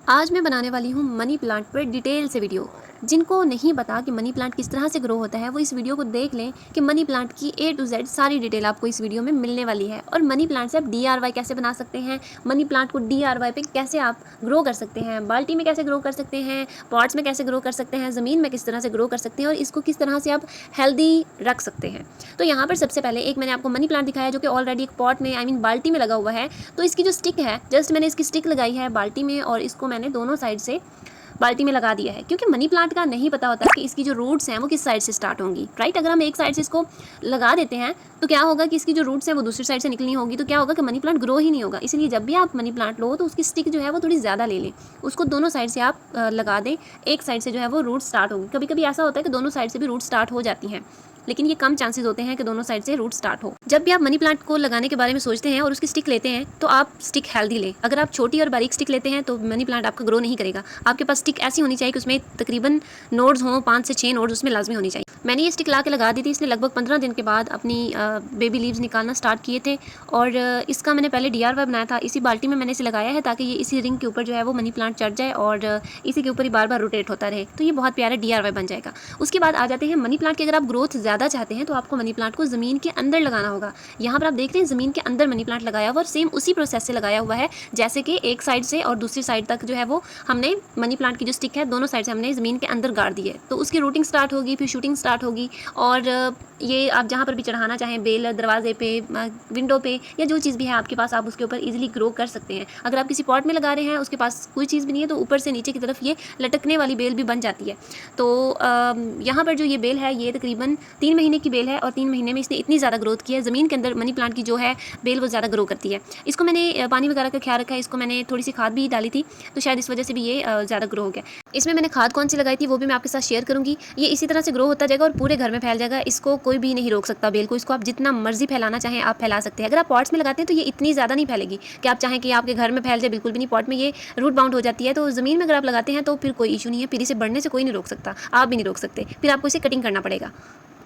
आज मैं बनाने वाली हूँ मनी प्लांट पर डिटेल से वीडियो। जिनको नहीं पता कि मनी प्लांट किस तरह से ग्रो होता है वो इस वीडियो को देख लें कि मनी प्लांट की A to Z सारी डिटेल आपको इस वीडियो में मिलने वाली है। और मनी प्लांट से आप DIY कैसे बना सकते हैं, मनी प्लांट को DIY पे कैसे आप ग्रो कर सकते हैं, बाल्टी में कैसे ग्रो कर सकते हैं, पॉट्स में कैसे ग्रो कर सकते हैं, ज़मीन में किस तरह से ग्रो कर सकते हैं और इसको किस तरह से आप हेल्दी रख सकते हैं। तो यहाँ पर सबसे पहले एक मैंने आपको मनी प्लांट दिखाया जो कि ऑलरेडी एक पॉट में बाल्टी में लगा हुआ है। तो इसकी जो स्टिक है, जस्ट मैंने इसकी स्टिक लगाई है बाल्टी में और इसको मैंने दोनों साइड से बाल्टी में लगा दिया है, क्योंकि मनी प्लांट का नहीं पता होता कि इसकी जो रूट्स हैं वो किस साइड से स्टार्ट होंगी। राइट, अगर हम एक साइड से इसको लगा देते हैं तो क्या होगा कि इसकी जो रूट्स हैं वो दूसरी साइड से निकलनी होगी, तो क्या होगा कि मनी प्लांट ग्रो ही नहीं होगा। इसलिए जब भी आप मनी प्लांट लो तो उसकी स्टिक जो है वो थोड़ी ज़्यादा ले लें, उसको दोनों साइड से आप लगा दें। एक साइड से जो है वो रूट स्टार्ट होगी। कभी कभी ऐसा होता है कि दोनों साइड से भी रूट स्टार्ट हो जाती हैं, लेकिन ये कम चांसेस होते हैं कि दोनों साइड से रूट स्टार्ट हो। जब भी आप मनी प्लांट को लगाने के बारे में सोचते हैं और उसकी स्टिक लेते हैं तो आप स्टिक हेल्दी लें। अगर आप छोटी और बारीक स्टिक लेते हैं तो मनी प्लांट आपका ग्रो नहीं करेगा। आपके पास स्टिक ऐसी होनी चाहिए कि उसमें तकरीबन नोड्स हों, 5 से 6 नोड्स उसमें लाजमी होनी चाहिए। मैंने ये स्टिक ला के लगा दी थी। इसने लगभग 15 दिन के बाद अपनी बेबी लीव्स निकालना स्टार्ट किए थे और इसका मैंने पहले DIY बनाया था। इसी बाल्टी में मैंने इसे लगाया है ताकि ये इसी रिंग के ऊपर जो है वो मनी प्लांट चढ़ जाए और इसी के ऊपर ही बार बार रोटेट होता रहे, तो ये बहुत प्यारा DIY बन जाएगा। उसके बाद आ जाते हैं मनी प्लांट की। अगर आप ग्रोथ ज़्यादा चाहते हैं तो आपको मनी प्लांट को ज़मीन के अंदर लगाना होगा। यहाँ पर आप देख रहे हैं ज़मीन के अंदर मनी प्लांट लगाया हुआ और सेम उसी प्रोसेस से लगाया हुआ है जैसे कि एक साइड से और दूसरी साइड तक जो है वो हमने मनी प्लांट की जो स्टिक है दोनों साइड से हमने ज़मीन के अंदर गाड़ दी है। तो उसकी रूटिंग स्टार्ट होगी, फिर शूटिंग स्टार्ट होगी और ये आप जहाँ पर भी चढ़ाना चाहें, बेल, दरवाजे पे, विंडो पे या जो चीज़ भी है आपके पास, आप उसके ऊपर इजीली ग्रो कर सकते हैं। अगर आप किसी पॉट में लगा रहे हैं, उसके पास कोई चीज़ भी नहीं है, तो ऊपर से नीचे की तरफ ये लटकने वाली बेल भी बन जाती है। तो यहाँ पर जो ये बेल है ये तकरीबन 3 महीने की बेल है और 3 महीने में इसने इतनी ज़्यादा ग्रोथ की है। ज़मीन के अंदर मनी प्लांट की जो है बेल वो ज़्यादा ग्रो करती है। इसको मैंने पानी वगैरह का ख्याल रखा है। इसको मैंने थोड़ी सी खाद भी डाली थी, तो शायद इस वजह से भी ये ज़्यादा ग्रो हो गया। इसमें मैंने खाद कौन सी लगाई थी वो भी मैं आपके साथ शेयर करूँगी। ये इसी तरह से ग्रो होता जाएगा और पूरे घर में फैल जाएगा। इसको कोई भी नहीं रोक सकता बेल को। इसको आप जितना मर्जी फैलाना चाहें आप फैला सकते हैं। अगर आप पॉट्स में लगाते हैं तो ये इतनी ज़्यादा नहीं फैलेगी कि आप चाहें कि आपके घर में फैल जाए, बिल्कुल भी नहीं। पॉट में ये रूट बाउंड हो जाती है, तो ज़मीन में अगर आप लगाते हैं तो फिर कोई इशू नहीं है। फिर इसे बढ़ने से कोई नहीं रोक सकता, आप भी नहीं रोक सकते। फिर आपको इसे कटिंग करना पड़ेगा।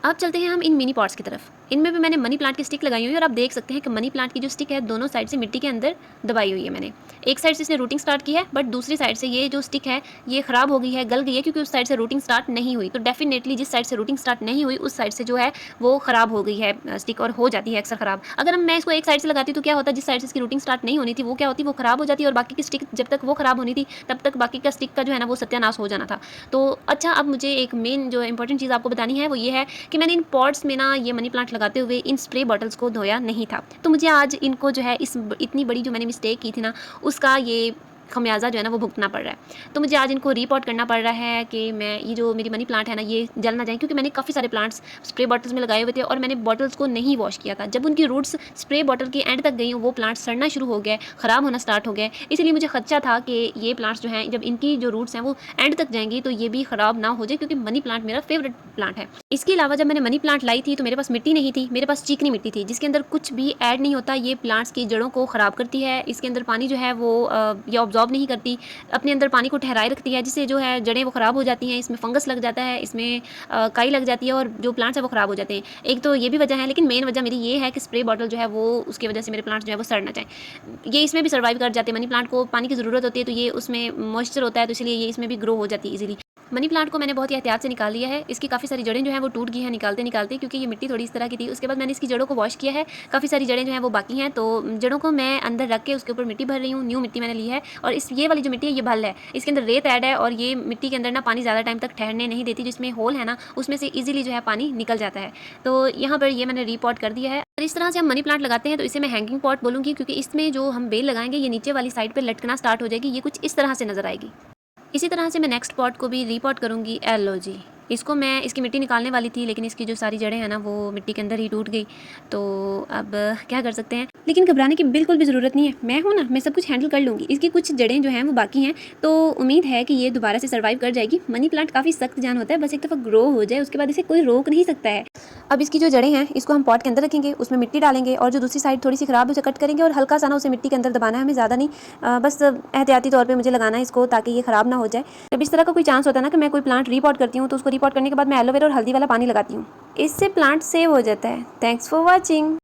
अब चलते हैं हम इन मिनी पॉट्स की तरफ। इनमें भी मैंने मनी प्लांट की स्टिक लगाई हुई है और आप देख सकते हैं कि मनी प्लांट की जो स्टिक है दोनों साइड से मिट्टी के अंदर दबाई हुई है। मैंने एक साइड से इसने रूटिंग स्टार्ट की है, बट दूसरी साइड से ये जो स्टिक है ये ख़राब हो गई है, गल गई है, क्योंकि उस साइड से रूटिंग स्टार्ट नहीं हुई। तो डेफिनेटली जिस साइड से रूटिंग स्टार्ट नहीं हुई उस साइड से जो है वो ख़राब हो गई है स्टिक, और हो जाती है अक्सर ख़राब। अगर मैं इसको एक साइड से लगाती तो क्या होता, जिस साइड से इसकी रूटिंग स्टार्ट नहीं होनी थी वो क्या होती, वो ख़राब हो जाती, और बाकी की स्टिक जब तक वो ख़राब होनी थी तब तक बाकी का स्टिक का जो है ना वो सत्यानाश हो जाना था। तो अच्छा, अब मुझे एक मेन जो इंपॉर्टेंट चीज़ आपको बतानी है वो ये है कि मैंने इन पॉट्स में ना ये मनी प्लांट लगाते हुए इन स्प्रे बॉटल्स को धोया नहीं था। तो मुझे आज इनको जो है इस इतनी बड़ी जो मैंने मिस्टेक की थी ना उसका ये खमियाजा जो है ना वो भुगतना पड़ रहा है। तो मुझे आज इनको रीपॉट करना पड़ रहा है कि मैं ये जो मेरी मनी प्लांट है ना ये जल ना जाए, क्योंकि मैंने काफ़ी सारे प्लांट्स स्प्रे बॉटल्स में लगाए हुए थे और मैंने बॉटल्स को नहीं वॉश किया था। जब उनकी रूट्स स्प्रे बॉटल की एंड तक गई वो प्लांट्स सड़ना शुरू हो गए, ख़राब होना स्टार्ट हो गए। इसलिए मुझे खदशा था कि ये प्लांट्स जो हैं जब इनकी जो रूट्स हैं वो एंड तक जाएंगी तो ये भी ख़राब ना हो जाए, क्योंकि मनी प्लांट मेरा फेवरेट प्लांट है। इसके अलावा जब मैंने मनी प्लांट लाई थी तो मेरे पास मिट्टी नहीं थी, मेरे पास चिकनी मिट्टी थी जिसके अंदर कुछ भी ऐड नहीं होता। ये प्लांट्स की जड़ों को ख़राब करती है। इसके अंदर पानी जो है वो ये ऑब्जॉर्ब नहीं करती, अपने अंदर पानी को ठहराए रखती है, जिससे जो है जड़ें वो ख़राब हो जाती हैं। इसमें फंगस लग जाता है, इसमें काई लग जाती है और जो प्लांट्स है वो ख़राब हो जाते हैं। एक तो ये भी वजह है, लेकिन मेन वजह मेरी ये है कि स्प्रे बॉटल जो है वो उसकी वजह से मेरे प्लांट्स जो है वो सड़ ना जाए। ये इसमें भी सर्वाइव कर जाते हैं। मनी प्लांट को पानी की ज़रूरत होती है तो ये उसमें मॉइस्चर होता है, तो इसलिए ये इसमें भी ग्रो हो जाती है ईजिली। मनी प्लांट को मैंने बहुत ही एहतियात से निकाल लिया है। इसकी काफ़ी सारी जड़ें जो हैं वो टूट गई हैं निकालते निकालते, क्योंकि ये मिट्टी थोड़ी इस तरह की थी। उसके बाद मैंने इसकी जड़ों को वॉश किया है। काफ़ी सारी जड़ें जो हैं वो बाकी हैं, तो जड़ों को मैं अंदर रख के उसके ऊपर मिट्टी भर रही हूँ। न्यू मिट्टी मैंने ली है और ये वाली जो मिट्टी है ये भल है, इसके अंदर रेत ऐड है और ये मिट्टी के अंदर ना पानी ज़्यादा टाइम तक ठहरने नहीं देती। जिसमें होल है ना उसमें से ईजिली जो है पानी निकल जाता है। तो यहाँ पर ये मैंने रीपॉट कर दिया है। और इस तरह से हम मनी प्लांट लगाते हैं तो इसे मैं हैंगिंग पॉट बोलूँगी, क्योंकि इसमें जो हम बेल लगाएंगे ये नीचे वाली साइड पर लटकना स्टार्ट हो जाएगी। ये कुछ इस तरह से नजर आएगी। इसी तरह से मैं नेक्स्ट पॉट को भी रीपॉट करूँगी। एलो जी, इसको मैं इसकी मिट्टी निकालने वाली थी, लेकिन इसकी जो सारी जड़ें हैं ना वो मिट्टी के अंदर ही टूट गई। तो अब क्या कर सकते हैं, लेकिन घबराने की बिल्कुल भी ज़रूरत नहीं है। मैं हूँ ना, मैं सब कुछ हैंडल कर लूँगी। इसकी कुछ जड़ें जो हैं वो बाकी हैं, तो उम्मीद है कि ये दोबारा से सर्वाइव कर जाएगी। मनी प्लांट काफ़ी सख्त जान होता है, बस एक दफ़ा ग्रो हो जाए उसके बाद इसे कोई रोक नहीं सकता है। अब इसकी जो जड़ें हैं इसको हम पॉट के अंदर रखेंगे, उसमें मिट्टी डालेंगे और जो दूसरी साइड थोड़ी सी ख़राब है उसे कट करेंगे और हल्का सा ना उसे मिट्टी के अंदर दबाना है, हमें ज़्यादा नहीं, बस एहतियाती तौर पे मुझे लगाना है इसको ताकि ये ख़राब ना हो जाए। जब इस तरह का कोई चांस होता है ना कि मैं कोई प्लांट रीपॉट करती हूँ तो उसको रीपॉट करने के बाद मैं एलोवेरा और हल्दी वाला पानी लगाती हूँ, इससे प्लांट सेव हो जाता है। Thanks for watching.